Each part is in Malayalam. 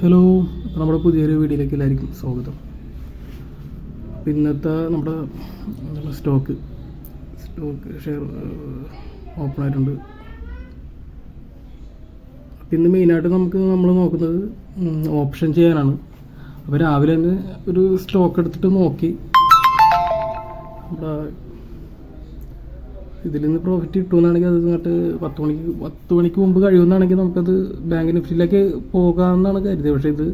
ഹലോ, അപ്പോൾ നമ്മുടെ പുതിയൊരു വീഡിയോയിലേക്ക് എല്ലാവർക്കും സ്വാഗതം. അപ്പോൾ ഇന്നത്തെ നമ്മുടെ സ്റ്റോക്ക് ഷെയർ ഓപ്പൺ ആയിട്ടുണ്ട്. അപ്പോൾ ഇന്ന് മെയിനായിട്ട് നമ്മൾ നോക്കുന്നത് ഓപ്ഷൻ ചെയ്യാനാണ്. അപ്പോൾ രാവിലെ തന്നെ ഒരു സ്റ്റോക്ക് എടുത്തിട്ട് നോക്കി നമ്മുടെ ഇതിൽ നിന്ന് പ്രോഫിറ്റ് കിട്ടുമെന്നാണെങ്കിൽ അത് ഇങ്ങോട്ട് 10 മണിക്ക് മുമ്പ് കഴിയുമെന്നാണെങ്കിൽ നമുക്കത് ബാങ്ക് നിഫ്റ്റിയിലേക്ക് പോകാമെന്നാണ് കരുതിയത്. പക്ഷേ ഇത്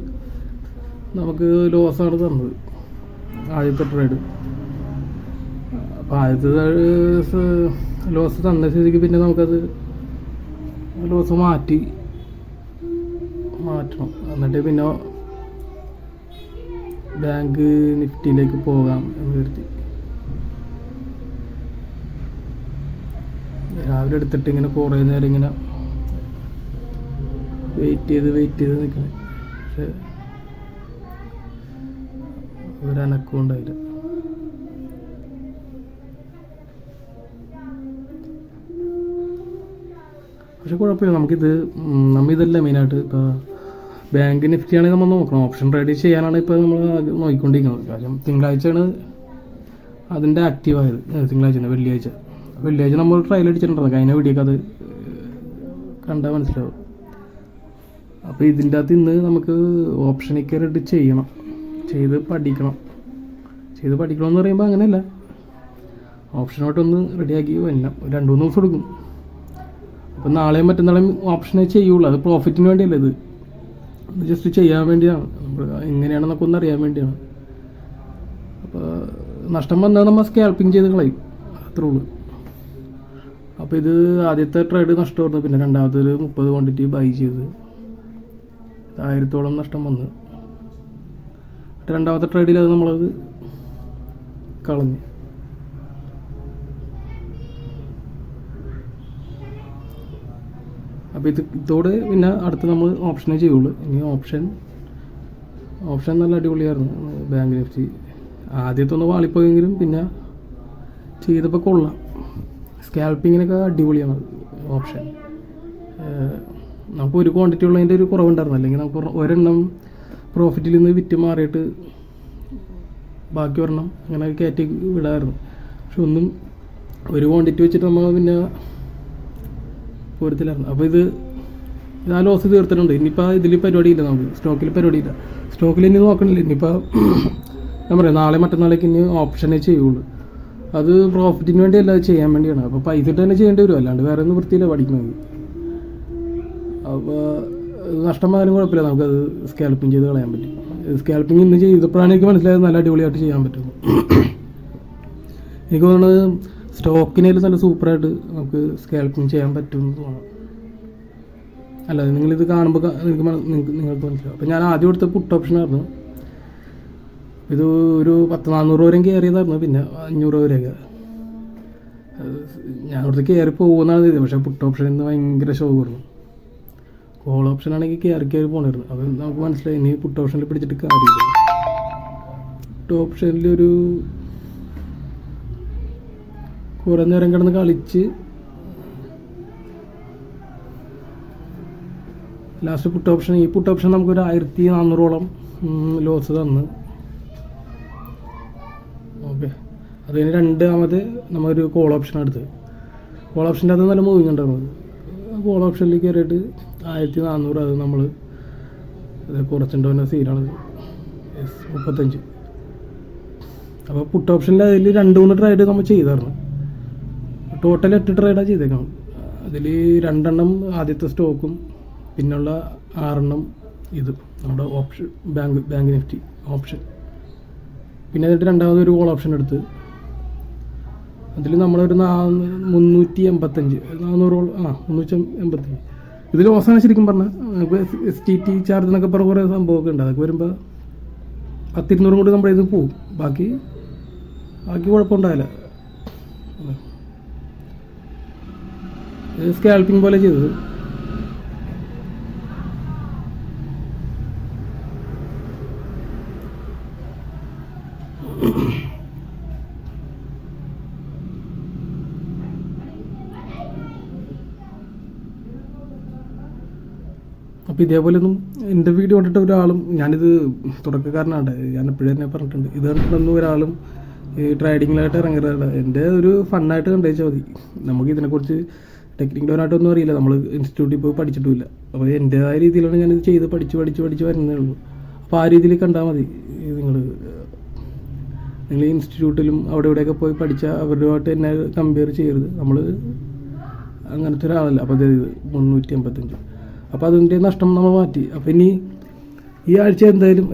നമുക്ക് ലോസാണ് തന്നത് ആദ്യത്തെ ട്രേഡ്. അപ്പോൾ ആദ്യത്തെ ലോസ് തന്ന സ്ഥിതിക്ക് പിന്നെ നമുക്കത് ലോസ് മാറ്റണം. എന്നിട്ട് പിന്നെ ബാങ്ക് നിഫ്റ്റിയിലേക്ക് പോകാം എന്ന് കരുതി രാവിലെ എടുത്തിട്ട് ഇങ്ങനെ കുറേ നേരം ഇങ്ങനെ വെയിറ്റ് ചെയ്ത് നിൽക്കണം. പക്ഷെ ഒരനക്കവും ഉണ്ടായില്ല. പക്ഷെ കുഴപ്പമില്ല, നമ്മിതല്ല മെയിനായിട്ട്. ഇപ്പോൾ ബാങ്ക് നിഫ്റ്റിയാണെങ്കിൽ നമ്മൾ നോക്കണം. ഓപ്ഷൻ ട്രേഡ് ചെയ്യാനാണ് ഇപ്പോൾ നമ്മൾ നോക്കിക്കൊണ്ടിരിക്കുന്നത്. കാര്യം തിങ്കളാഴ്ചയാണ് അതിൻ്റെ ആക്റ്റീവായത്. വെള്ളിയാഴ്ച നമ്മൾ ട്രയൽ അടിച്ചിട്ടുണ്ടായിരുന്നു. കഴിഞ്ഞ വീഡിയോക്ക് അത് കണ്ടാൽ മനസ്സിലാവും. അപ്പോൾ ഇതിൻ്റെ അകത്ത് ഇന്ന് നമുക്ക് ഓപ്ഷനിൽ കയറിയിട്ട് ചെയ്ത് പഠിക്കണമെന്ന് പറയുമ്പോൾ അങ്ങനെയല്ല, ഓപ്ഷനോട്ടൊന്ന് റെഡിയാക്കി വരണം. 2-3 ദിവസം എടുക്കും. അപ്പോൾ നാളെയും മറ്റന്നാളെയും ഓപ്ഷനെ ചെയ്യുള്ളൂ. അത് പ്രോഫിറ്റിന് വേണ്ടിയല്ല, ഇത് ജസ്റ്റ് ചെയ്യാൻ വേണ്ടിയാണ്. നമ്മൾ എങ്ങനെയാണെന്നൊക്കെ ഒന്ന് അറിയാൻ വേണ്ടിയാണ്. അപ്പോൾ നഷ്ടം വന്നാൽ നമ്മൾ സ്കാൽപ്പിംഗ് ചെയ്ത് കളയും, അത്രേ ഉള്ളൂ. അപ്പോൾ ഇത് ആദ്യത്തെ ട്രേഡ് നഷ്ടമായിരുന്നു. പിന്നെ രണ്ടാമത്തെ 30 ക്വാണ്ടിറ്റി ബൈ ചെയ്ത് 1000-ഓളം നഷ്ടം വന്ന്. രണ്ടാമത്തെ ട്രേഡിൽ അത് നമ്മളത് കളഞ്ഞു. അപ്പോൾ ഇതോടെ പിന്നെ അടുത്ത് നമ്മൾ ഓപ്ഷനേ ചെയ്യുള്ളൂ. ഇനി ഓപ്ഷൻ നല്ല അടിപൊളിയായിരുന്നു. ബാങ്ക് നിഫ്റ്റി ആദ്യത്തൊന്ന് വാളിപ്പോയെങ്കിലും പിന്നെ ചെയ്തപ്പോൾ കൊള്ളാം. സ്കാൽപ്പിങ്ങിനൊക്കെ അടിപൊളിയാണ് ഓപ്ഷൻ. നമുക്ക് ഒരു ക്വാണ്ടിറ്റി ഉള്ളതിൻ്റെ ഒരു കുറവുണ്ടായിരുന്നു. അല്ലെങ്കിൽ നമുക്ക് ഒരെണ്ണം പ്രോഫിറ്റിൽ നിന്ന് വിറ്റ് മാറിയിട്ട് ബാക്കി ഒരെണ്ണം അങ്ങനെ കയറ്റി വിടാമായിരുന്നു. പക്ഷെ ഒരു ക്വാണ്ടിറ്റി വെച്ചിട്ട് നമ്മൾ പിന്നെ പോരത്തിലായിരുന്നു. അപ്പോൾ ഇത് ആ ലോസ് തീർത്തിട്ടുണ്ട്. ഇനിയിപ്പോൾ ഇതിൽ പരിപാടിയില്ല, നമുക്ക് സ്റ്റോക്കിൽ പരിപാടിയില്ല. സ്റ്റോക്കിൽ ഇനി നോക്കണില്ല. ഇനിയിപ്പോൾ ഞാൻ പറയാം, നാളെ മറ്റന്നാളേക്ക് ഇനി ഓപ്ഷനേ ചെയ്യുള്ളൂ. അത് പ്രോഫിറ്റിന് വേണ്ടിയല്ല, അത് ചെയ്യാൻ വേണ്ടിയാണ്. അപ്പോൾ പൈസ ഇട്ട് തന്നെ ചെയ്യേണ്ടി വരും, അല്ലാണ്ട് വേറെ ഒന്നും വൃത്തിയില്ല പഠിക്കണമെങ്കിൽ. അപ്പോൾ നഷ്ടം വന്നാലും കുഴപ്പമില്ല, നമുക്കത് സ്കാൽപ്പിംഗ് ചെയ്ത് കളയാൻ പറ്റും. സ്കാൽപ്പിംഗ് ഇന്ന് ചെയ്തപ്പോഴാണ് എനിക്ക് മനസ്സിലായത് നല്ല അടിപൊളിയായിട്ട് ചെയ്യാൻ പറ്റും. എനിക്ക് തോന്നുന്നത് സ്റ്റോക്കിനേലും നല്ല സൂപ്പറായിട്ട് നമുക്ക് സ്കാൽപ്പിംഗ് ചെയ്യാൻ പറ്റുമെന്ന് തോന്നുന്നു. അല്ലാതെ നിങ്ങളിത് കാണുമ്പോൾ നിങ്ങൾക്ക് മനസ്സിലാവും. അപ്പോൾ ഞാൻ ആദ്യം എടുത്ത പുട്ട് ഓപ്ഷനായിരുന്നു. ഇത് ഒരു 1000-400 വരെയും കയറിയതായിരുന്നു. പിന്നെ 500 വരെയൊക്കെ ഞാൻ അവിടുത്തെ കയറി പോകുന്നതാണ് ചെയ്തത്. പക്ഷേ പുട്ട് ഓപ്ഷനിൽ നിന്ന് ഭയങ്കര ഷോക്കായിരുന്നു. കോൾ ഓപ്ഷനാണെങ്കിൽ കയറി പോകണമായിരുന്നു. അത് നമുക്ക് മനസ്സിലായി, ഇനി പുട്ട് ഓപ്ഷനിൽ പിടിച്ചിട്ട് കാര്യമില്ല. പുട്ട് ഓപ്ഷനിൽ ഒരു കുറേ നേരം കിടന്ന് കളിച്ച് ലാസ്റ്റ് ഈ പുട്ട് ഓപ്ഷൻ നമുക്കൊരു 1400-ഓളം ലോസ് തന്ന്. ഓക്കെ, അത് കഴിഞ്ഞ് രണ്ടാമത് നമ്മളൊരു കോൾ ഓപ്ഷൻ എടുത്തത്. കോൾ ഓപ്ഷൻ്റെ അത് നല്ല മൂവിങ് ഉണ്ടായിരുന്നു. കോൾ ഓപ്ഷനിൽ കയറിയിട്ട് 1400 അത് നമ്മൾ കുറച്ചുണ്ടോ സീനാണ് 35. അപ്പോൾ പുട്ട് ഓപ്ഷനിൽ അതിൽ 2-3 ട്രേഡ് നമ്മൾ ചെയ്തായിരുന്നു. ടോട്ടൽ 8 ട്രേഡാണ് ചെയ്തേക്കണം. അതിൽ 2 ആദ്യത്തെ സ്റ്റോക്കും പിന്നുള്ള 6 ഇത് നമ്മുടെ ഓപ്ഷൻ ബാങ്ക് നിഫ്റ്റി ഓപ്ഷൻ. പിന്നെ എന്നിട്ട് രണ്ടാമതൊരു കോൾ ഓപ്ഷൻ എടുത്ത് അതിൽ നമ്മളൊരു 385 ഇതിൽ അവസാനം ശരിക്കും പറഞ്ഞാൽ STT ചാർജ് എന്നൊക്കെ പറഞ്ഞ കുറേ സംഭവമൊക്കെ ഉണ്ട്. അതൊക്കെ വരുമ്പോൾ 10-200 കൊണ്ട് നമ്മുടെ ഇത് പോവും. ബാക്കി കുഴപ്പമുണ്ടായില്ല. സ്കാൽപ്പിംഗ് പോലെ ചെയ്തത്. അപ്പോൾ ഇതേപോലെയൊന്നും എൻ്റെ വീഡിയോ കണ്ടിട്ട് ഒരാളും, ഞാനിത് തുടക്കക്കാരനാണ്, ഞാൻ എപ്പോഴും തന്നെ പറഞ്ഞിട്ടുണ്ട്, ഇത് കണ്ടിട്ടൊന്നും ഒരാളും ഈ ട്രേഡിങ്ങിലായിട്ട് ഇറങ്ങരുത്. എൻ്റെ ഒരു ഫണ്ണായിട്ട് കണ്ടുവച്ചാൽ മതി. നമുക്ക് ഇതിനെക്കുറിച്ച് ടെക്നിക്കലായിട്ടൊന്നും അറിയില്ല, നമ്മൾ ഇൻസ്റ്റിറ്റ്യൂട്ടിൽ പോയി പഠിച്ചിട്ടുമില്ല. അപ്പോൾ എൻ്റേതായ രീതിയിലാണ് ഞാനിത് ചെയ്ത് പഠിച്ച് വരുന്നേ ഉള്ളൂ. അപ്പോൾ ആ രീതിയിൽ കണ്ടാൽ മതി. നിങ്ങൾ ഇൻസ്റ്റിറ്റ്യൂട്ടിലും അവിടെ ഇവിടെയൊക്കെ പോയി പഠിച്ചാൽ അവരുമായിട്ട് എന്നെ കമ്പയർ ചെയ്യരുത്. നമ്മൾ അങ്ങനത്തെ ഒരാളല്ല. അപ്പോൾ അത് 385. അപ്പോൾ അതിൻ്റെ നഷ്ടം നമ്മൾ മാറ്റി. അപ്പോൾ ഇനി ഈ ആഴ്ച എന്തായാലും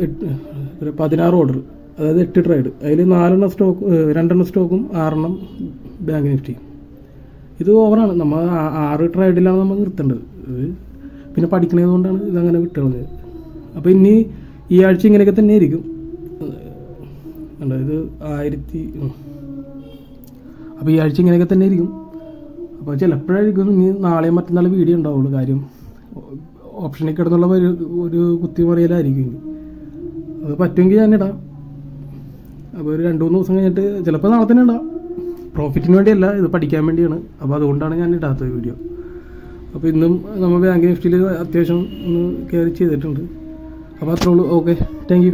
16 ഓർഡർ, അതായത് 8 ട്രേഡ്, അതിൽ 4 സ്റ്റോക്ക്, 2 സ്റ്റോക്കും 6 ബാങ്ക് നിഫ്റ്റിയും. ഇത് ഓവറാണ്. നമ്മൾ 6 ട്രേഡിലാണ് നമ്മൾ നിർത്തേണ്ടത്. പിന്നെ പഠിക്കണത് കൊണ്ടാണ് ഇതങ്ങനെ വിട്ടുകളഞ്ഞത്. അപ്പോൾ ഇനി ഈ ആഴ്ച ഇങ്ങനെയൊക്കെ തന്നെ ആയിരിക്കും. ഇത് 1000. അപ്പോൾ ഈ ആഴ്ച ഇങ്ങനെയൊക്കെ തന്നെ ആയിരിക്കും. അപ്പോൾ ചിലപ്പോഴായിരിക്കും ഇനി നാളെയും മറ്റന്നാൾ വീഡിയോ ഉണ്ടാവുള്ളൂ. കാര്യം ഓപ്ഷനിൽ കിടന്നുള്ള ഒരു കുത്തിമറിയലായിരിക്കും. അത് പറ്റുമെങ്കിൽ ഞാനിടാം. അപ്പോൾ ഒരു 2-3 ദിവസം കഴിഞ്ഞിട്ട് ചിലപ്പോൾ നാളെ തന്നെ ഇടാം. പ്രോഫിറ്റിന് വേണ്ടിയല്ല, ഇത് പഠിക്കാൻ വേണ്ടിയാണ്. അപ്പോൾ അതുകൊണ്ടാണ് ഞാൻ ഇടാത്തത് വീഡിയോ. അപ്പോൾ ഇന്നും നമ്മൾ ബാങ്ക് നിഫ്റ്റിയിൽ അത്യാവശ്യം ഒന്ന് കയറി ചെയ്തിട്ടുണ്ട്. അപ്പോൾ അത്രേ ഉള്ളൂ. Okay, thank you.